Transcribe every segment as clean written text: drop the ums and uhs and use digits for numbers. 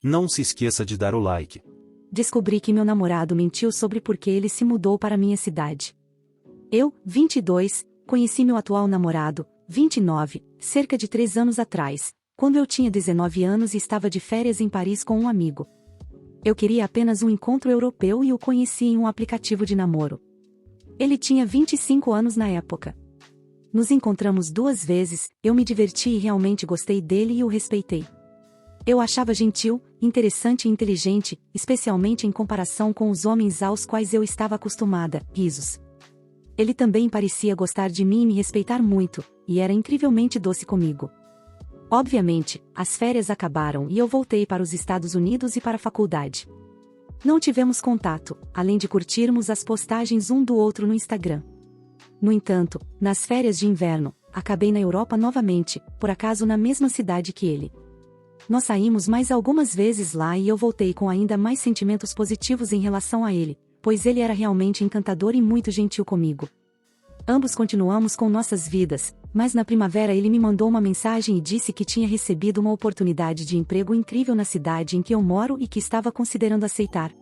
Não se esqueça de dar o like. Descobri que meu namorado mentiu sobre por que ele se mudou para minha cidade. Eu, 22, conheci meu atual namorado, 29, cerca de 3 anos atrás, quando eu tinha 19 anos e estava de férias em Paris com um amigo. Eu queria apenas um encontro europeu e o conheci em um aplicativo de namoro. Ele tinha 25 anos na época. Nos encontramos 2 vezes, eu me diverti e realmente gostei dele e o respeitei. Eu achava gentil, interessante e inteligente, especialmente em comparação com os homens aos quais eu estava acostumada, risos. Ele também parecia gostar de mim e me respeitar muito, e era incrivelmente doce comigo. Obviamente, as férias acabaram e eu voltei para os Estados Unidos e para a faculdade. Não tivemos contato, além de curtirmos as postagens um do outro no Instagram. No entanto, nas férias de inverno, acabei na Europa novamente, por acaso na mesma cidade que ele. Nós saímos mais algumas vezes lá e eu voltei com ainda mais sentimentos positivos em relação a ele, pois ele era realmente encantador e muito gentil comigo. Ambos continuamos com nossas vidas, mas na primavera ele me mandou uma mensagem e disse que tinha recebido uma oportunidade de emprego incrível na cidade em que eu moro e que estava considerando aceitar.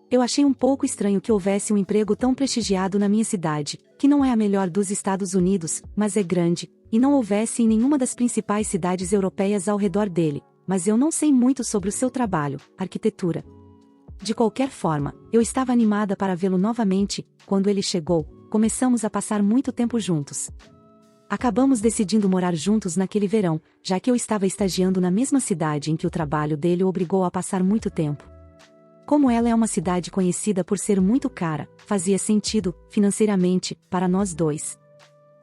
Eu achei um pouco estranho que houvesse um emprego tão prestigiado na minha cidade, que não é a melhor dos Estados Unidos, mas é grande, e não houvesse em nenhuma das principais cidades europeias ao redor dele. Mas eu não sei muito sobre o seu trabalho, arquitetura. De qualquer forma, eu estava animada para vê-lo novamente. Quando ele chegou, começamos a passar muito tempo juntos. Acabamos decidindo morar juntos naquele verão, já que eu estava estagiando na mesma cidade em que o trabalho dele o obrigou a passar muito tempo. Como ela é uma cidade conhecida por ser muito cara, fazia sentido, financeiramente, para nós dois.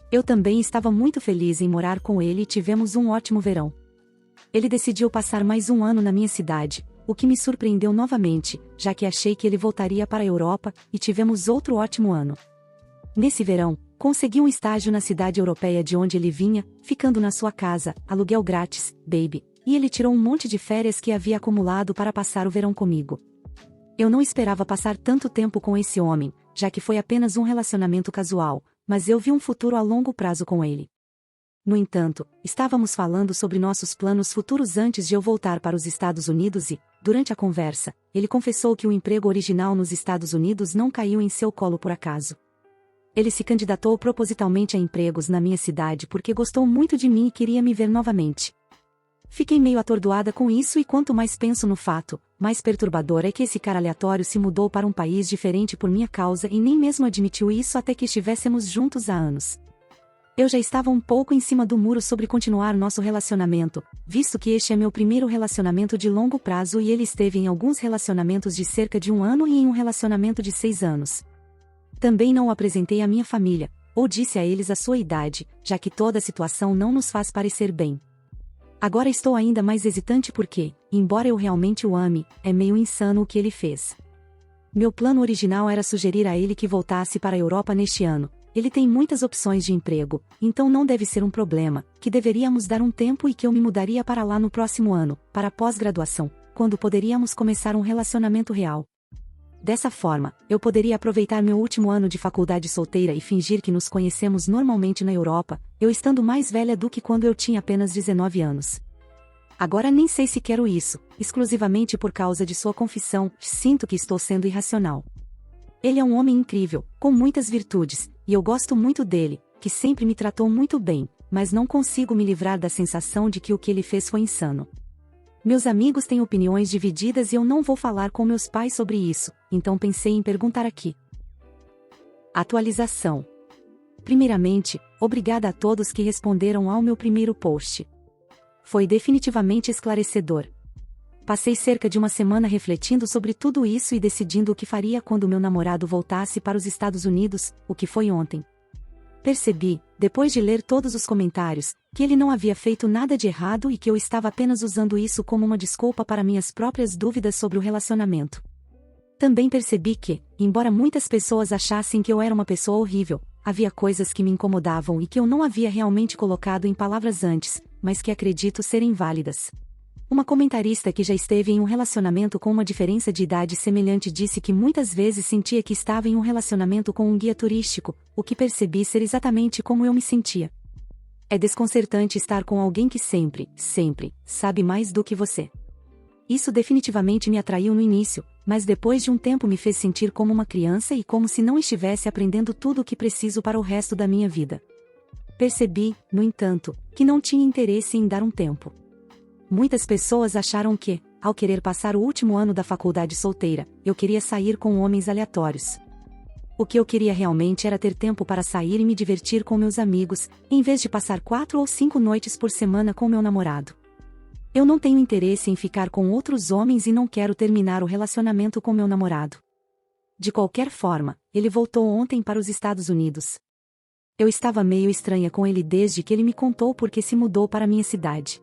Eu também estava muito feliz em morar com ele e tivemos um ótimo verão. Ele decidiu passar mais um ano na minha cidade, o que me surpreendeu novamente, já que achei que ele voltaria para a Europa, e tivemos outro ótimo ano. Nesse verão, consegui um estágio na cidade europeia de onde ele vinha, ficando na sua casa, aluguel grátis, baby, e ele tirou um monte de férias que havia acumulado para passar o verão comigo. Eu não esperava passar tanto tempo com esse homem, já que foi apenas um relacionamento casual, mas eu vi um futuro a longo prazo com ele. No entanto, estávamos falando sobre nossos planos futuros antes de eu voltar para os Estados Unidos e, durante a conversa, ele confessou que o emprego original nos Estados Unidos não caiu em seu colo por acaso. Ele se candidatou propositalmente a empregos na minha cidade porque gostou muito de mim e queria me ver novamente. Fiquei meio atordoada com isso e quanto mais penso no fato, mais perturbador é que esse cara aleatório se mudou para um país diferente por minha causa e nem mesmo admitiu isso até que estivéssemos juntos há anos. Eu já estava um pouco em cima do muro sobre continuar nosso relacionamento, visto que este é meu primeiro relacionamento de longo prazo e ele esteve em alguns relacionamentos de cerca de 1 ano e em um relacionamento de 6 anos. Também não o apresentei à minha família, ou disse a eles a sua idade, já que toda a situação não nos faz parecer bem. Agora estou ainda mais hesitante porque, embora eu realmente o ame, é meio insano o que ele fez. Meu plano original era sugerir a ele que voltasse para a Europa neste ano. Ele tem muitas opções de emprego, então não deve ser um problema, que deveríamos dar um tempo e que eu me mudaria para lá no próximo ano, para pós-graduação, quando poderíamos começar um relacionamento real. Dessa forma, eu poderia aproveitar meu último ano de faculdade solteira e fingir que nos conhecemos normalmente na Europa, eu estando mais velha do que quando eu tinha apenas 19 anos. Agora nem sei se quero isso, exclusivamente por causa de sua confissão, sinto que estou sendo irracional. Ele é um homem incrível, com muitas virtudes, e eu gosto muito dele, que sempre me tratou muito bem, mas não consigo me livrar da sensação de que o que ele fez foi insano. Meus amigos têm opiniões divididas e eu não vou falar com meus pais sobre isso, então pensei em perguntar aqui. Atualização. Primeiramente, obrigada a todos que responderam ao meu primeiro post. Foi definitivamente esclarecedor. Passei cerca de 1 semana refletindo sobre tudo isso e decidindo o que faria quando meu namorado voltasse para os Estados Unidos, o que foi ontem. Percebi, depois de ler todos os comentários, que ele não havia feito nada de errado e que eu estava apenas usando isso como uma desculpa para minhas próprias dúvidas sobre o relacionamento. Também percebi que, embora muitas pessoas achassem que eu era uma pessoa horrível, havia coisas que me incomodavam e que eu não havia realmente colocado em palavras antes, mas que acredito serem válidas. Uma comentarista que já esteve em um relacionamento com uma diferença de idade semelhante disse que muitas vezes sentia que estava em um relacionamento com um guia turístico, o que percebi ser exatamente como eu me sentia. É desconcertante estar com alguém que sempre, sabe mais do que você. Isso definitivamente me atraiu no início, mas depois de um tempo me fez sentir como uma criança e como se não estivesse aprendendo tudo o que preciso para o resto da minha vida. Percebi, no entanto, que não tinha interesse em dar um tempo. Muitas pessoas acharam que, ao querer passar o último ano da faculdade solteira, eu queria sair com homens aleatórios. O que eu queria realmente era ter tempo para sair e me divertir com meus amigos, em vez de passar 4 ou 5 noites por semana com meu namorado. Eu não tenho interesse em ficar com outros homens e não quero terminar o relacionamento com meu namorado. De qualquer forma, ele voltou ontem para os Estados Unidos. Eu estava meio estranha com ele desde que ele me contou porque se mudou para minha cidade.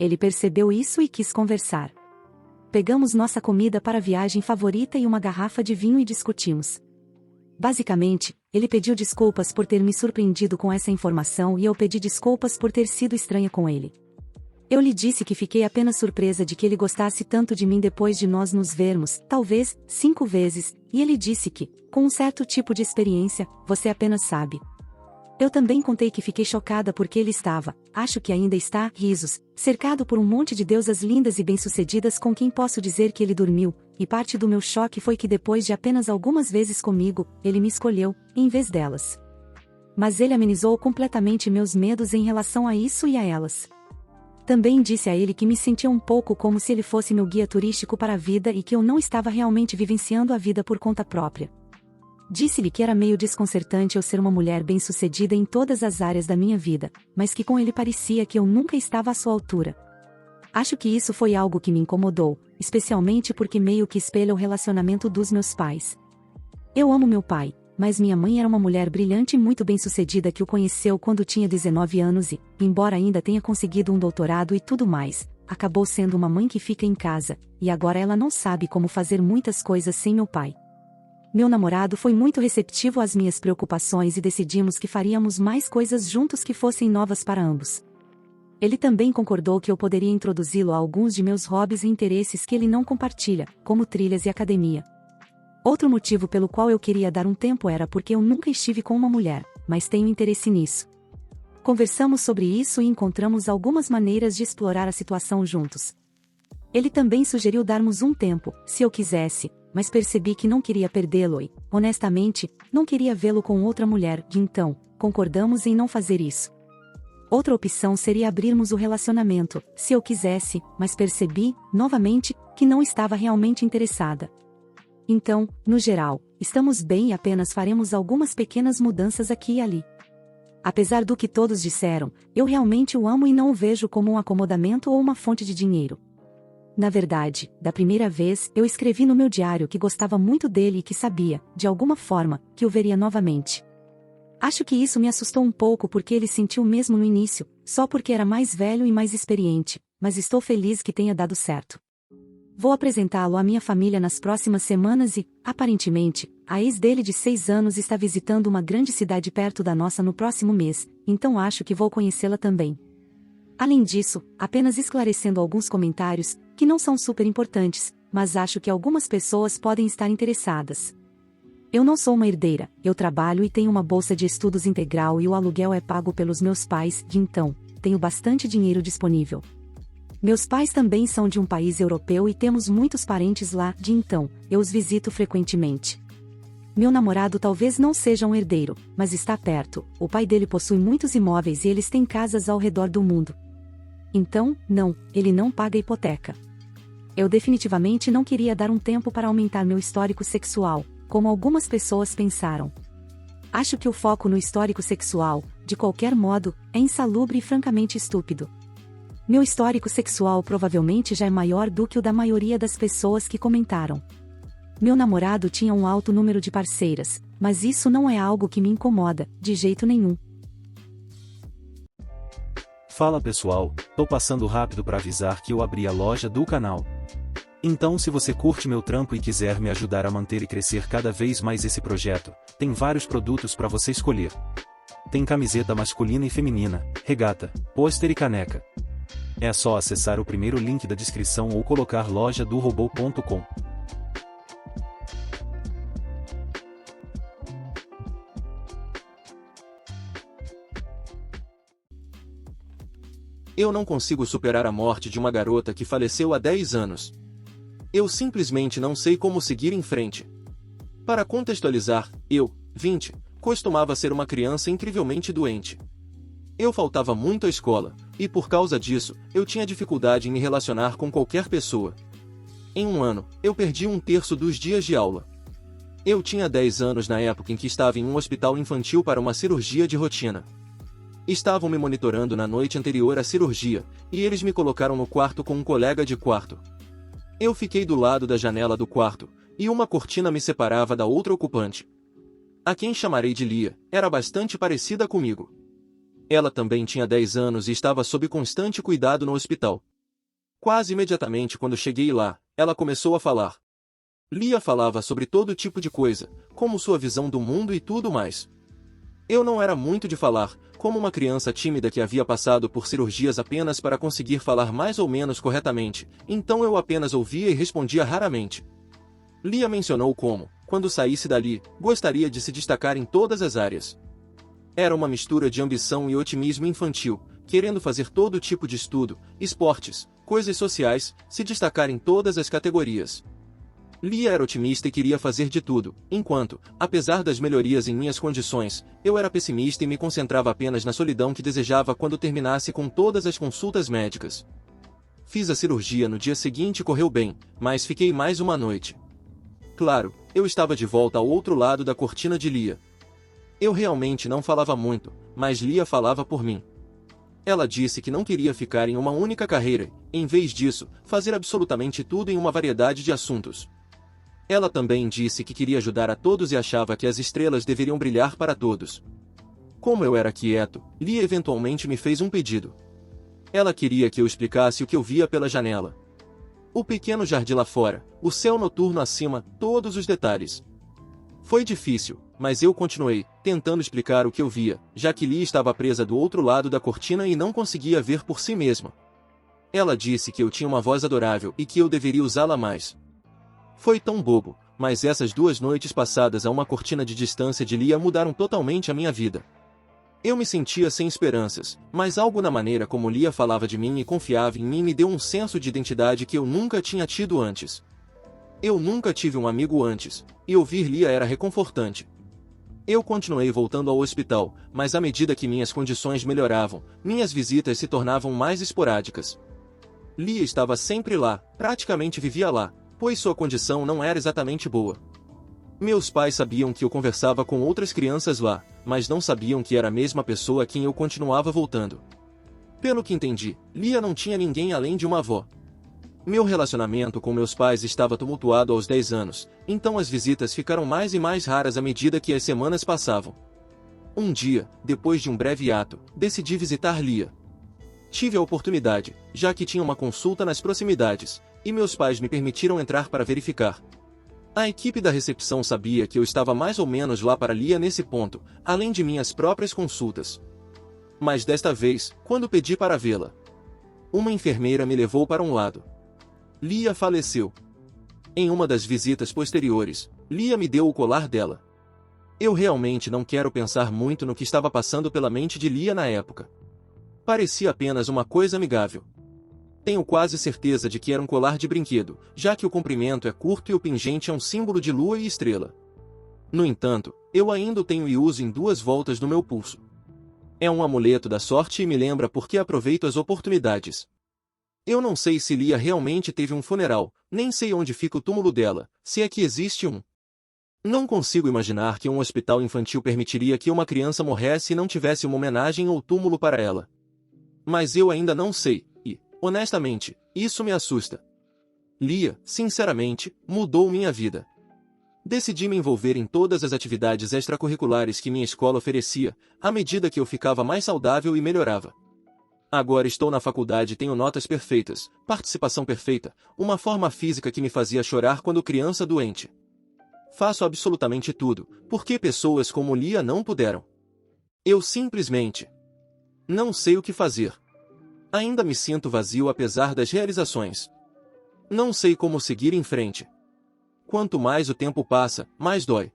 Ele percebeu isso e quis conversar. Pegamos nossa comida para a viagem favorita e uma garrafa de vinho e discutimos. Basicamente, ele pediu desculpas por ter me surpreendido com essa informação e eu pedi desculpas por ter sido estranha com ele. Eu lhe disse que fiquei apenas surpresa de que ele gostasse tanto de mim depois de nós nos vermos, talvez, 5 vezes, e ele disse que, com um certo tipo de experiência, você apenas sabe. Eu também contei que fiquei chocada porque ele estava, acho que ainda está, risos, cercado por um monte de deusas lindas e bem-sucedidas com quem posso dizer que ele dormiu, e parte do meu choque foi que depois de apenas algumas vezes comigo, ele me escolheu, em vez delas. Mas ele amenizou completamente meus medos em relação a isso e a elas. Também disse a ele que me sentia um pouco como se ele fosse meu guia turístico para a vida e que eu não estava realmente vivenciando a vida por conta própria. Disse-lhe que era meio desconcertante eu ser uma mulher bem-sucedida em todas as áreas da minha vida, mas que com ele parecia que eu nunca estava à sua altura. Acho que isso foi algo que me incomodou, especialmente porque meio que espelha o relacionamento dos meus pais. Eu amo meu pai, mas minha mãe era uma mulher brilhante e muito bem-sucedida que o conheceu quando tinha 19 anos e, embora ainda tenha conseguido um doutorado e tudo mais, acabou sendo uma mãe que fica em casa, e agora ela não sabe como fazer muitas coisas sem meu pai. Meu namorado foi muito receptivo às minhas preocupações e decidimos que faríamos mais coisas juntos que fossem novas para ambos. Ele também concordou que eu poderia introduzi-lo a alguns de meus hobbies e interesses que ele não compartilha, como trilhas e academia. Outro motivo pelo qual eu queria dar um tempo era porque eu nunca estive com uma mulher, mas tenho interesse nisso. Conversamos sobre isso e encontramos algumas maneiras de explorar a situação juntos. Ele também sugeriu darmos um tempo, se eu quisesse, mas percebi que não queria perdê-lo e, honestamente, não queria vê-lo com outra mulher, então, concordamos em não fazer isso. Outra opção seria abrirmos o relacionamento, se eu quisesse, mas percebi, novamente, que não estava realmente interessada. Então, no geral, estamos bem e apenas faremos algumas pequenas mudanças aqui e ali. Apesar do que todos disseram, eu realmente o amo e não o vejo como um acomodamento ou uma fonte de dinheiro. Na verdade, da primeira vez, eu escrevi no meu diário que gostava muito dele e que sabia, de alguma forma, que o veria novamente. Acho que isso me assustou um pouco porque ele sentiu mesmo no início, só porque era mais velho e mais experiente, mas estou feliz que tenha dado certo. Vou apresentá-lo à minha família nas próximas semanas e, aparentemente, a ex dele de 6 anos está visitando uma grande cidade perto da nossa no próximo mês, então acho que vou conhecê-la também. Além disso, apenas esclarecendo alguns comentários, que não são super importantes, mas acho que algumas pessoas podem estar interessadas. Eu não sou uma herdeira, eu trabalho e tenho uma bolsa de estudos integral e o aluguel é pago pelos meus pais, e então, tenho bastante dinheiro disponível. Meus pais também são de um país europeu e temos muitos parentes lá, de então, eu os visito frequentemente. Meu namorado talvez não seja um herdeiro, mas está perto, o pai dele possui muitos imóveis e eles têm casas ao redor do mundo. Então, não, ele não paga hipoteca. Eu definitivamente não queria dar um tempo para aumentar meu histórico sexual, como algumas pessoas pensaram. Acho que o foco no histórico sexual, de qualquer modo, é insalubre e francamente estúpido. Meu histórico sexual provavelmente já é maior do que o da maioria das pessoas que comentaram. Meu namorado tinha um alto número de parceiras, mas isso não é algo que me incomoda, de jeito nenhum. Fala pessoal, tô passando rápido para avisar que eu abri a loja do canal. Então se você curte meu trampo e quiser me ajudar a manter e crescer cada vez mais esse projeto, tem vários produtos para você escolher. Tem camiseta masculina e feminina, regata, pôster e caneca. É só acessar o primeiro link da descrição ou colocar lojadorobô.com. Eu não consigo superar a morte de uma garota que faleceu há 10 anos. Eu simplesmente não sei como seguir em frente. Para contextualizar, eu, 20, costumava ser uma criança incrivelmente doente. Eu faltava muito à escola, e por causa disso, eu tinha dificuldade em me relacionar com qualquer pessoa. Em um ano, eu perdi 1/3 dos dias de aula. Eu tinha 10 anos na época em que estava em um hospital infantil para uma cirurgia de rotina. Estavam me monitorando na noite anterior à cirurgia, e eles me colocaram no quarto com um colega de quarto. Eu fiquei do lado da janela do quarto, e uma cortina me separava da outra ocupante. A quem chamarei de Lia, era bastante parecida comigo. Ela também tinha 10 anos e estava sob constante cuidado no hospital. Quase imediatamente quando cheguei lá, ela começou a falar. Lia falava sobre todo tipo de coisa, como sua visão do mundo e tudo mais. Eu não era muito de falar, como uma criança tímida que havia passado por cirurgias apenas para conseguir falar mais ou menos corretamente, então eu apenas ouvia e respondia raramente. Lia mencionou como, quando saísse dali, gostaria de se destacar em todas as áreas. Era uma mistura de ambição e otimismo infantil, querendo fazer todo tipo de estudo, esportes, coisas sociais, se destacar em todas as categorias. Lia era otimista e queria fazer de tudo, enquanto, apesar das melhorias em minhas condições, eu era pessimista e me concentrava apenas na solidão que desejava quando terminasse com todas as consultas médicas. Fiz a cirurgia no dia seguinte e correu bem, mas fiquei mais uma noite. Claro, eu estava de volta ao outro lado da cortina de Lia. Eu realmente não falava muito, mas Lia falava por mim. Ela disse que não queria ficar em uma única carreira, em vez disso, fazer absolutamente tudo em uma variedade de assuntos. Ela também disse que queria ajudar a todos e achava que as estrelas deveriam brilhar para todos. Como eu era quieto, Lia eventualmente me fez um pedido. Ela queria que eu explicasse o que eu via pela janela. O pequeno jardim lá fora, o céu noturno acima, todos os detalhes. Foi difícil, mas eu continuei, tentando explicar o que eu via, já que Lia estava presa do outro lado da cortina e não conseguia ver por si mesma. Ela disse que eu tinha uma voz adorável e que eu deveria usá-la mais. Foi tão bobo, mas essas 2 noites passadas a uma cortina de distância de Lia mudaram totalmente a minha vida. Eu me sentia sem esperanças, mas algo na maneira como Lia falava de mim e confiava em mim me deu um senso de identidade que eu nunca tinha tido antes. Eu nunca tive um amigo antes, e ouvir Lia era reconfortante. Eu continuei voltando ao hospital, mas à medida que minhas condições melhoravam, minhas visitas se tornavam mais esporádicas. Lia estava sempre lá, praticamente vivia lá, pois sua condição não era exatamente boa. Meus pais sabiam que eu conversava com outras crianças lá, mas não sabiam que era a mesma pessoa a quem eu continuava voltando. Pelo que entendi, Lia não tinha ninguém além de uma avó. Meu relacionamento com meus pais estava tumultuado aos 10 anos, então as visitas ficaram mais e mais raras à medida que as semanas passavam. Um dia, depois de um breve ato, decidi visitar Lia. Tive a oportunidade, já que tinha uma consulta nas proximidades, e meus pais me permitiram entrar para verificar. A equipe da recepção sabia que eu estava mais ou menos lá para Lia nesse ponto, além de minhas próprias consultas. Mas desta vez, quando pedi para vê-la, uma enfermeira me levou para um lado. Lia faleceu. Em uma das visitas posteriores, Lia me deu o colar dela. Eu realmente não quero pensar muito no que estava passando pela mente de Lia na época. Parecia apenas uma coisa amigável. Tenho quase certeza de que era um colar de brinquedo, já que o comprimento é curto e o pingente é um símbolo de lua e estrela. No entanto, eu ainda o tenho e uso em 2 voltas no meu pulso. É um amuleto da sorte e me lembra por que aproveito as oportunidades. Eu não sei se Lia realmente teve um funeral, nem sei onde fica o túmulo dela, se é que existe um. Não consigo imaginar que um hospital infantil permitiria que uma criança morresse e não tivesse uma homenagem ou túmulo para ela. Mas eu ainda não sei, e, honestamente, isso me assusta. Lia, sinceramente, mudou minha vida. Decidi me envolver em todas as atividades extracurriculares que minha escola oferecia, à medida que eu ficava mais saudável e melhorava. Agora estou na faculdade e tenho notas perfeitas, participação perfeita, uma forma física que me fazia chorar quando criança doente. Faço absolutamente tudo, porque pessoas como Lia não puderam. Eu simplesmente não sei o que fazer. Ainda me sinto vazio apesar das realizações. Não sei como seguir em frente. Quanto mais o tempo passa, mais dói.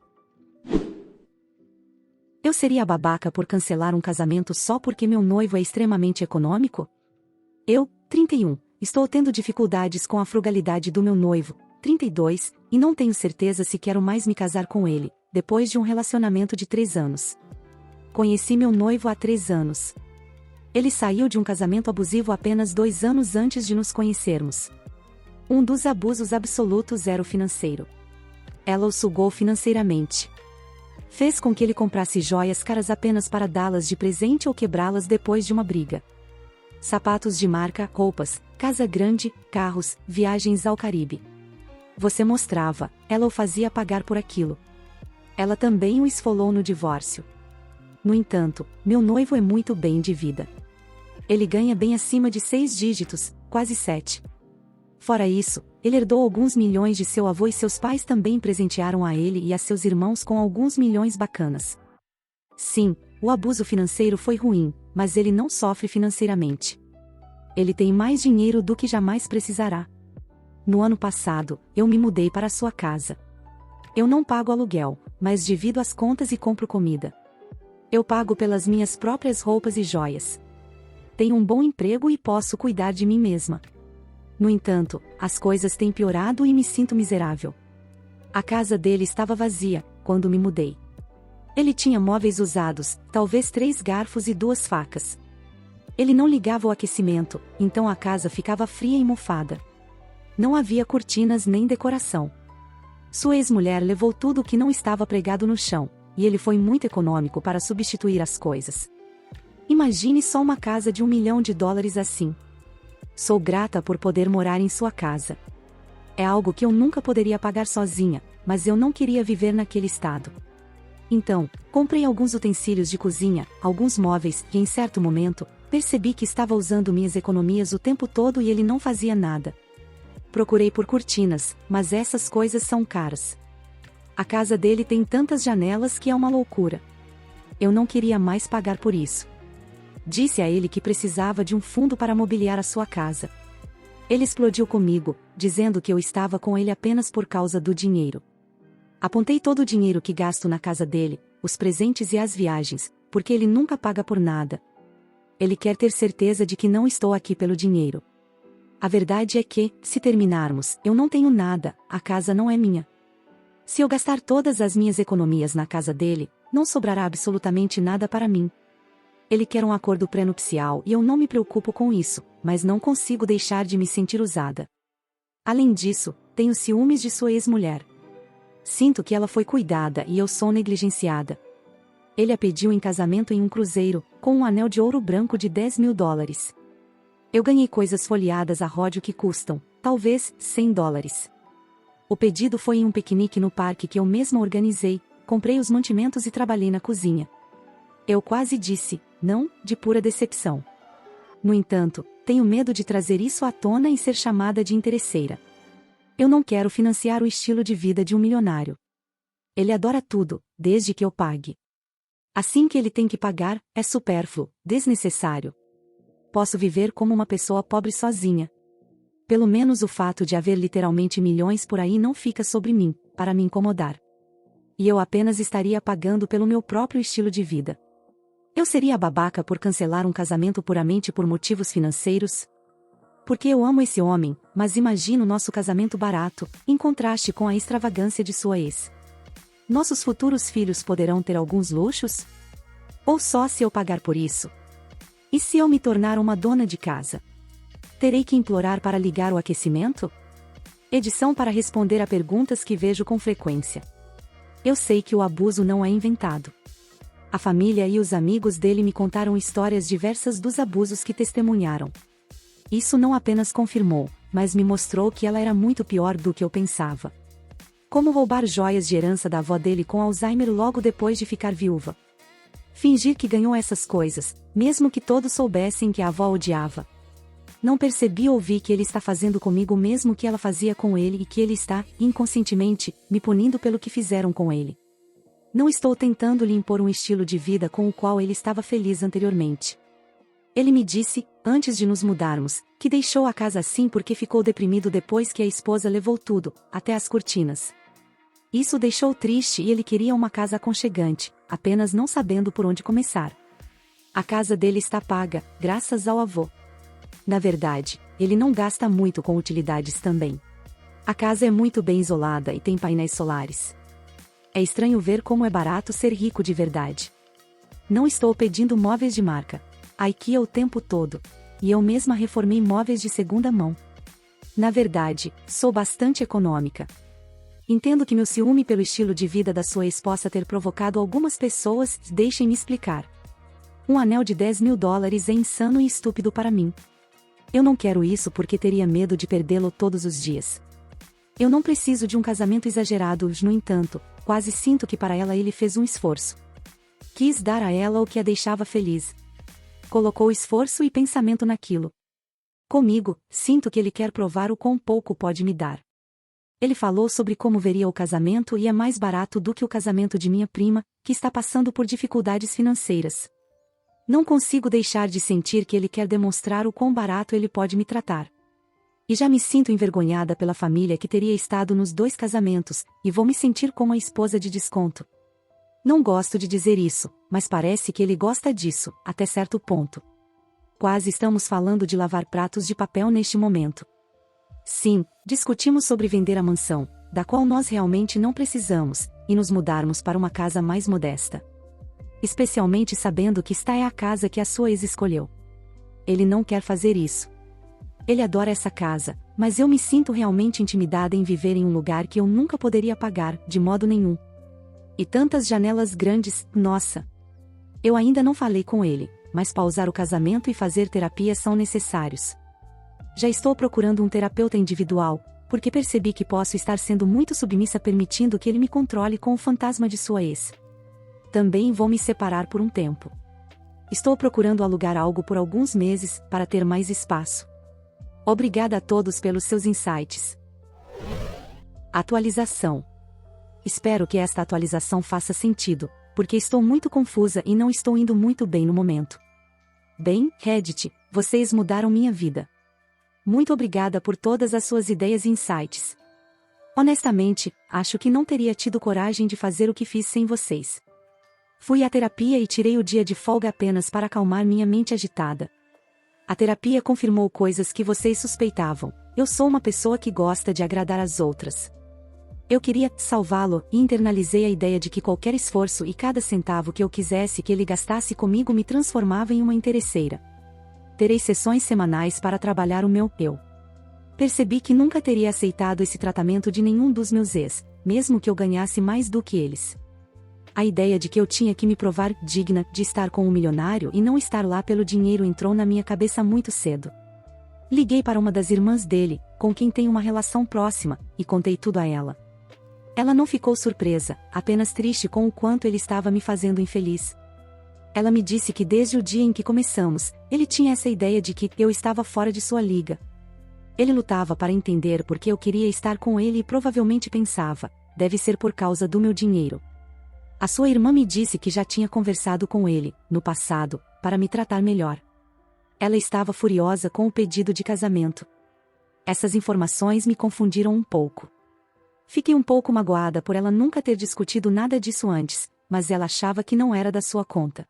Eu seria babaca por cancelar um casamento só porque meu noivo é extremamente econômico? Eu, 31, estou tendo dificuldades com a frugalidade do meu noivo, 32, e não tenho certeza se quero mais me casar com ele, depois de um relacionamento de 3 anos. Conheci meu noivo há 3 anos. Ele saiu de um casamento abusivo apenas 2 anos antes de nos conhecermos. Um dos abusos absolutos era o financeiro. Ela o sugou financeiramente. Fez com que ele comprasse joias caras apenas para dá-las de presente ou quebrá-las depois de uma briga. Sapatos de marca, roupas, casa grande, carros, viagens ao Caribe. Você mostrava, ela o fazia pagar por aquilo. Ela também o esfolou no divórcio. No entanto, meu noivo é muito bem de vida. Ele ganha bem acima de 6 dígitos, quase 7. Fora isso, ele herdou alguns milhões de seu avô e seus pais também presentearam a ele e a seus irmãos com alguns milhões bacanas. Sim, o abuso financeiro foi ruim, mas ele não sofre financeiramente. Ele tem mais dinheiro do que jamais precisará. No ano passado, eu me mudei para a sua casa. Eu não pago aluguel, mas divido as contas e compro comida. Eu pago pelas minhas próprias roupas e joias. Tenho um bom emprego e posso cuidar de mim mesma. No entanto, as coisas têm piorado e me sinto miserável. A casa dele estava vazia, quando me mudei. Ele tinha móveis usados, talvez 3 garfos e 2 facas. Ele não ligava o aquecimento, então a casa ficava fria e mofada. Não havia cortinas nem decoração. Sua ex-mulher levou tudo o que não estava pregado no chão, e ele foi muito econômico para substituir as coisas. Imagine só uma casa de $1 milhão assim. Sou grata por poder morar em sua casa. É algo que eu nunca poderia pagar sozinha, mas eu não queria viver naquele estado. Então, comprei alguns utensílios de cozinha, alguns móveis, e em certo momento, percebi que estava usando minhas economias o tempo todo e ele não fazia nada. Procurei por cortinas, mas essas coisas são caras. A casa dele tem tantas janelas que é uma loucura. Eu não queria mais pagar por isso. Disse a ele que precisava de um fundo para mobiliar a sua casa. Ele explodiu comigo, dizendo que eu estava com ele apenas por causa do dinheiro. Apontei todo o dinheiro que gasto na casa dele, os presentes e as viagens, porque ele nunca paga por nada. Ele quer ter certeza de que não estou aqui pelo dinheiro. A verdade é que, se terminarmos, eu não tenho nada, a casa não é minha. Se eu gastar todas as minhas economias na casa dele, não sobrará absolutamente nada para mim. Ele quer um acordo pré-nupcial e eu não me preocupo com isso, mas não consigo deixar de me sentir usada. Além disso, tenho ciúmes de sua ex-mulher. Sinto que ela foi cuidada e eu sou negligenciada. Ele a pediu em casamento em um cruzeiro, com um anel de ouro branco de $10 mil. Eu ganhei coisas folheadas a ródio que custam, talvez, $100. O pedido foi em um piquenique no parque que eu mesma organizei, comprei os mantimentos e trabalhei na cozinha. Eu quase disse, não, de pura decepção. No entanto, tenho medo de trazer isso à tona e ser chamada de interesseira. Eu não quero financiar o estilo de vida de um milionário. Ele adora tudo, desde que eu pague. Assim que ele tem que pagar, é supérfluo, desnecessário. Posso viver como uma pessoa pobre sozinha. Pelo menos o fato de haver literalmente milhões por aí não fica sobre mim, para me incomodar. E eu apenas estaria pagando pelo meu próprio estilo de vida. Eu seria a babaca por cancelar um casamento puramente por motivos financeiros? Porque eu amo esse homem, mas imagino nosso casamento barato, em contraste com a extravagância de sua ex. Nossos futuros filhos poderão ter alguns luxos? Ou só se eu pagar por isso? E se eu me tornar uma dona de casa? Terei que implorar para ligar o aquecimento? Edição para responder a perguntas que vejo com frequência. Eu sei que o abuso não é inventado. A família e os amigos dele me contaram histórias diversas dos abusos que testemunharam. Isso não apenas confirmou, mas me mostrou que ela era muito pior do que eu pensava. Como roubar joias de herança da avó dele com Alzheimer logo depois de ficar viúva. Fingir que ganhou essas coisas, mesmo que todos soubessem que a avó odiava. Não percebi ou vi que ele está fazendo comigo o mesmo que ela fazia com ele e que ele está, inconscientemente, me punindo pelo que fizeram com ele. Não estou tentando lhe impor um estilo de vida com o qual ele estava feliz anteriormente. Ele me disse, antes de nos mudarmos, que deixou a casa assim porque ficou deprimido depois que a esposa levou tudo, até as cortinas. Isso o deixou triste e ele queria uma casa aconchegante, apenas não sabendo por onde começar. A casa dele está paga, graças ao avô. Na verdade, ele não gasta muito com utilidades também. A casa é muito bem isolada e tem painéis solares. É estranho ver como é barato ser rico de verdade. Não estou pedindo móveis de marca. A IKEA o tempo todo. E eu mesma reformei móveis de segunda mão. Na verdade, sou bastante econômica. Entendo que meu ciúme pelo estilo de vida da sua ex possa ter provocado algumas pessoas, deixem-me explicar. Um anel de $10.000 é insano e estúpido para mim. Eu não quero isso porque teria medo de perdê-lo todos os dias. Eu não preciso de um casamento exagerado, no entanto, quase sinto que para ela ele fez um esforço. Quis dar a ela o que a deixava feliz. Colocou esforço e pensamento naquilo. Comigo, sinto que ele quer provar o quão pouco pode me dar. Ele falou sobre como veria o casamento e é mais barato do que o casamento de minha prima, que está passando por dificuldades financeiras. Não consigo deixar de sentir que ele quer demonstrar o quão barato ele pode me tratar. E já me sinto envergonhada pela família que teria estado nos 2 casamentos, e vou me sentir como a esposa de desconto. Não gosto de dizer isso, mas parece que ele gosta disso, até certo ponto. Quase estamos falando de lavar pratos de papel neste momento. Sim, discutimos sobre vender a mansão, da qual nós realmente não precisamos, e nos mudarmos para uma casa mais modesta. Especialmente sabendo que esta é a casa que a sua ex escolheu. Ele não quer fazer isso. Ele adora essa casa, mas eu me sinto realmente intimidada em viver em um lugar que eu nunca poderia pagar, de modo nenhum. E tantas janelas grandes, nossa! Eu ainda não falei com ele, mas pausar o casamento e fazer terapia são necessários. Já estou procurando um terapeuta individual, porque percebi que posso estar sendo muito submissa permitindo que ele me controle com o fantasma de sua ex. Também vou me separar por um tempo. Estou procurando alugar algo por alguns meses, para ter mais espaço. Obrigada a todos pelos seus insights. Atualização. Espero que esta atualização faça sentido, porque estou muito confusa e não estou indo muito bem no momento. Bem, Reddit, vocês mudaram minha vida. Muito obrigada por todas as suas ideias e insights. Honestamente, acho que não teria tido coragem de fazer o que fiz sem vocês. Fui à terapia e tirei o dia de folga apenas para acalmar minha mente agitada. A terapia confirmou coisas que vocês suspeitavam. Eu sou uma pessoa que gosta de agradar as outras. Eu queria salvá-lo e internalizei a ideia de que qualquer esforço e cada centavo que eu quisesse que ele gastasse comigo me transformava em uma interesseira. Terei sessões semanais para trabalhar o meu eu. Percebi que nunca teria aceitado esse tratamento de nenhum dos meus ex, mesmo que eu ganhasse mais do que eles. A ideia de que eu tinha que me provar digna de estar com um milionário e não estar lá pelo dinheiro entrou na minha cabeça muito cedo. Liguei para uma das irmãs dele, com quem tenho uma relação próxima, e contei tudo a ela. Ela não ficou surpresa, apenas triste com o quanto ele estava me fazendo infeliz. Ela me disse que desde o dia em que começamos, ele tinha essa ideia de que eu estava fora de sua liga. Ele lutava para entender por que eu queria estar com ele e provavelmente pensava, deve ser por causa do meu dinheiro. A sua irmã me disse que já tinha conversado com ele, no passado, para me tratar melhor. Ela estava furiosa com o pedido de casamento. Essas informações me confundiram um pouco. Fiquei um pouco magoada por ela nunca ter discutido nada disso antes, mas ela achava que não era da sua conta.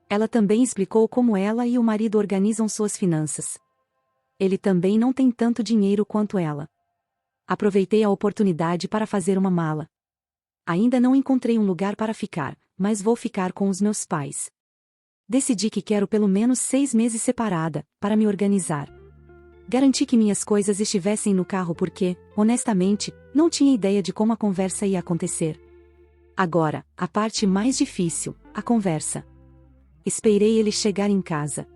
Ela também explicou como ela e o marido organizam suas finanças. Ele também não tem tanto dinheiro quanto ela. Aproveitei a oportunidade para fazer uma mala. Ainda não encontrei um lugar para ficar, mas vou ficar com os meus pais. Decidi que quero pelo menos 6 meses separada, para me organizar. Garanti que minhas coisas estivessem no carro porque, honestamente, não tinha ideia de como a conversa ia acontecer. Agora, a parte mais difícil, a conversa. Esperei ele chegar em casa.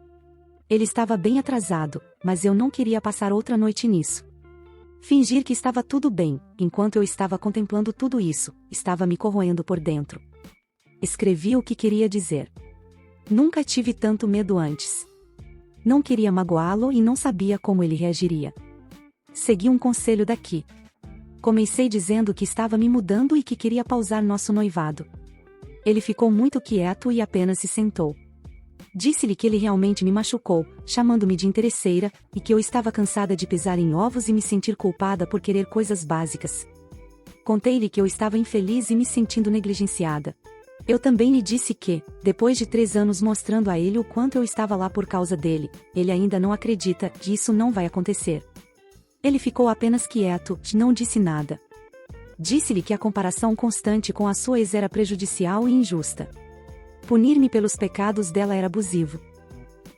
Ele estava bem atrasado, mas eu não queria passar outra noite nisso. Fingir que estava tudo bem, enquanto eu estava contemplando tudo isso, estava me corroendo por dentro. Escrevi o que queria dizer. Nunca tive tanto medo antes. Não queria magoá-lo e não sabia como ele reagiria. Segui um conselho daqui. Comecei dizendo que estava me mudando e que queria pausar nosso noivado. Ele ficou muito quieto e apenas se sentou. Disse-lhe que ele realmente me machucou, chamando-me de interesseira, e que eu estava cansada de pisar em ovos e me sentir culpada por querer coisas básicas. Contei-lhe que eu estava infeliz e me sentindo negligenciada. Eu também lhe disse que, depois de 3 anos mostrando a ele o quanto eu estava lá por causa dele, ele ainda não acredita que isso não vai acontecer. Ele ficou apenas quieto, não disse nada. Disse-lhe que a comparação constante com a sua ex era prejudicial e injusta. Punir-me pelos pecados dela era abusivo.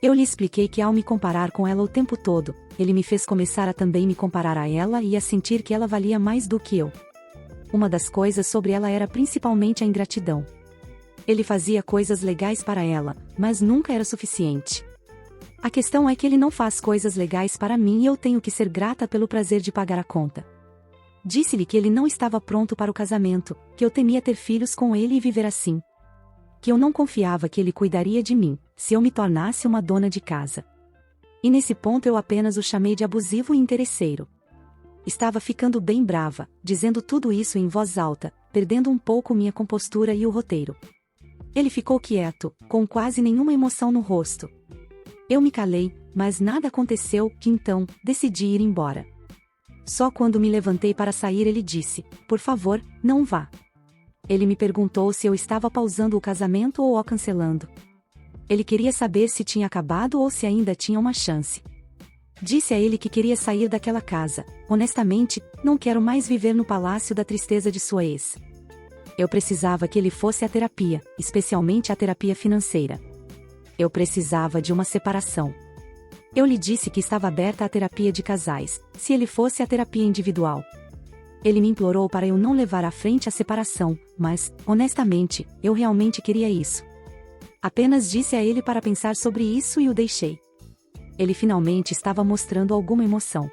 Eu lhe expliquei que ao me comparar com ela o tempo todo, ele me fez começar a também me comparar a ela e a sentir que ela valia mais do que eu. Uma das coisas sobre ela era principalmente a ingratidão. Ele fazia coisas legais para ela, mas nunca era suficiente. A questão é que ele não faz coisas legais para mim e eu tenho que ser grata pelo prazer de pagar a conta. Disse-lhe que ele não estava pronto para o casamento, que eu temia ter filhos com ele e viver assim. Que eu não confiava que ele cuidaria de mim, se eu me tornasse uma dona de casa. E nesse ponto eu apenas o chamei de abusivo e interesseiro. Estava ficando bem brava, dizendo tudo isso em voz alta, perdendo um pouco minha compostura e o roteiro. Ele ficou quieto, com quase nenhuma emoção no rosto. Eu me calei, mas nada aconteceu, que então, decidi ir embora. Só quando me levantei para sair ele disse, por favor, não vá. Ele me perguntou se eu estava pausando o casamento ou o cancelando. Ele queria saber se tinha acabado ou se ainda tinha uma chance. Disse a ele que queria sair daquela casa. Honestamente, não quero mais viver no palácio da tristeza de sua ex. Eu precisava que ele fosse à terapia, especialmente à terapia financeira. Eu precisava de uma separação. Eu lhe disse que estava aberta à terapia de casais, se ele fosse à terapia individual. Ele me implorou para eu não levar à frente a separação, mas, honestamente, eu realmente queria isso. Apenas disse a ele para pensar sobre isso e o deixei. Ele finalmente estava mostrando alguma emoção.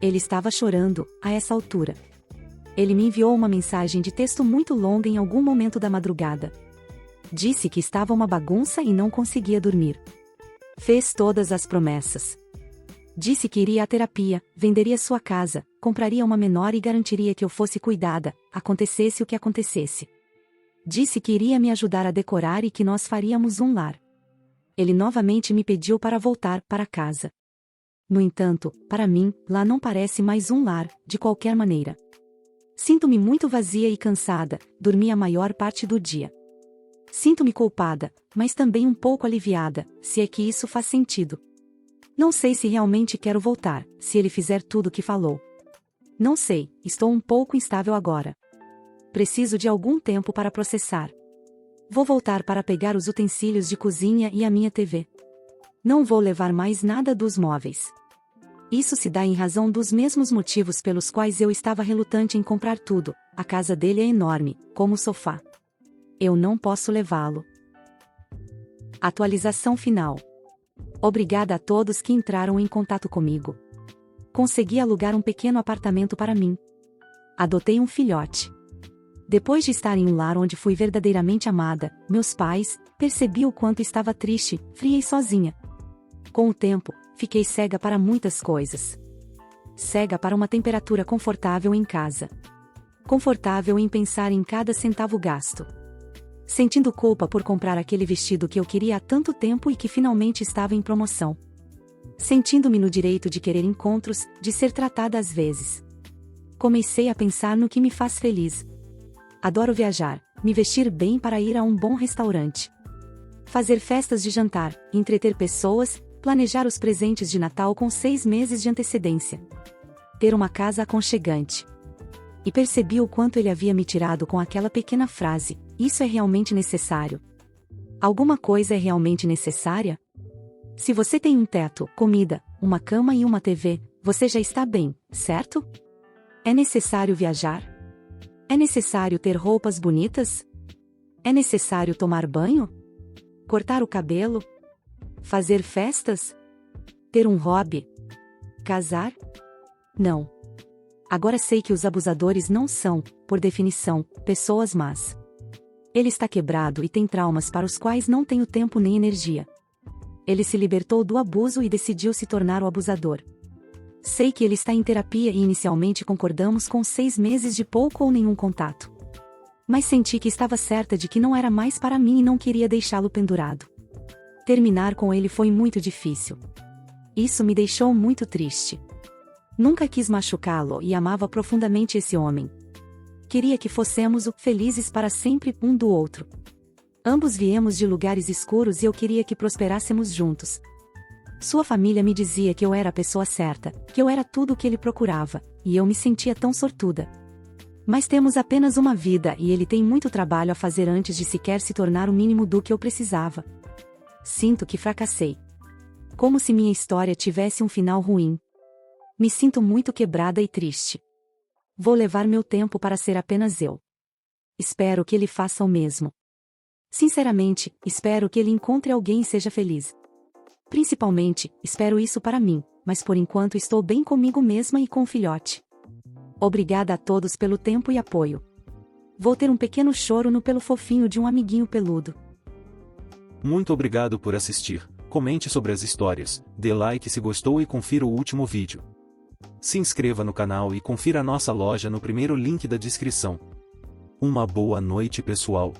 Ele estava chorando, a essa altura. Ele me enviou uma mensagem de texto muito longa em algum momento da madrugada. Disse que estava uma bagunça e não conseguia dormir. Fez todas as promessas. Disse que iria à terapia, venderia sua casa, compraria uma menor e garantiria que eu fosse cuidada, acontecesse o que acontecesse. Disse que iria me ajudar a decorar e que nós faríamos um lar. Ele novamente me pediu para voltar para casa. No entanto, para mim, lá não parece mais um lar, de qualquer maneira. Sinto-me muito vazia e cansada, dormi a maior parte do dia. Sinto-me culpada, mas também um pouco aliviada, se é que isso faz sentido. Não sei se realmente quero voltar, se ele fizer tudo o que falou. Não sei, estou um pouco instável agora. Preciso de algum tempo para processar. Vou voltar para pegar os utensílios de cozinha e a minha TV. Não vou levar mais nada dos móveis. Isso se dá em razão dos mesmos motivos pelos quais eu estava relutante em comprar tudo. A casa dele é enorme, como o sofá. Eu não posso levá-lo. Atualização final. Obrigada a todos que entraram em contato comigo. Consegui alugar um pequeno apartamento para mim. Adotei um filhote. Depois de estar em um lar onde fui verdadeiramente amada, meus pais, percebi o quanto estava triste, fria e sozinha. Com o tempo, fiquei cega para muitas coisas. Cega para uma temperatura confortável em casa. Confortável em pensar em cada centavo gasto. Sentindo culpa por comprar aquele vestido que eu queria há tanto tempo e que finalmente estava em promoção. Sentindo-me no direito de querer encontros, de ser tratada às vezes. Comecei a pensar no que me faz feliz. Adoro viajar, me vestir bem para ir a um bom restaurante. Fazer festas de jantar, entreter pessoas, planejar os presentes de Natal com 6 meses de antecedência. Ter uma casa aconchegante. E percebi o quanto ele havia me tirado com aquela pequena frase: isso é realmente necessário? Alguma coisa é realmente necessária? Se você tem um teto, comida, uma cama e uma TV, você já está bem, certo? É necessário viajar? É necessário ter roupas bonitas? É necessário tomar banho? Cortar o cabelo? Fazer festas? Ter um hobby? Casar? Não. Agora sei que os abusadores não são, por definição, pessoas más. Ele está quebrado e tem traumas para os quais não tenho tempo nem energia. Ele se libertou do abuso e decidiu se tornar o abusador. Sei que ele está em terapia e inicialmente concordamos com 6 meses de pouco ou nenhum contato. Mas senti que estava certa de que não era mais para mim e não queria deixá-lo pendurado. Terminar com ele foi muito difícil. Isso me deixou muito triste. Nunca quis machucá-lo e amava profundamente esse homem. Queria que fossemos felizes para sempre um do outro. Ambos viemos de lugares escuros e eu queria que prosperássemos juntos. Sua família me dizia que eu era a pessoa certa, que eu era tudo o que ele procurava, e eu me sentia tão sortuda. Mas temos apenas uma vida e ele tem muito trabalho a fazer antes de sequer se tornar o mínimo do que eu precisava. Sinto que fracassei. Como se minha história tivesse um final ruim. Me sinto muito quebrada e triste. Vou levar meu tempo para ser apenas eu. Espero que ele faça o mesmo. Sinceramente, espero que ele encontre alguém e seja feliz. Principalmente, espero isso para mim, mas por enquanto estou bem comigo mesma e com o filhote. Obrigada a todos pelo tempo e apoio. Vou ter um pequeno choro no pelo fofinho de um amiguinho peludo. Muito obrigado por assistir. Comente sobre as histórias, dê like se gostou e confira o último vídeo. Se inscreva no canal e confira a nossa loja no primeiro link da descrição. Uma boa noite, pessoal.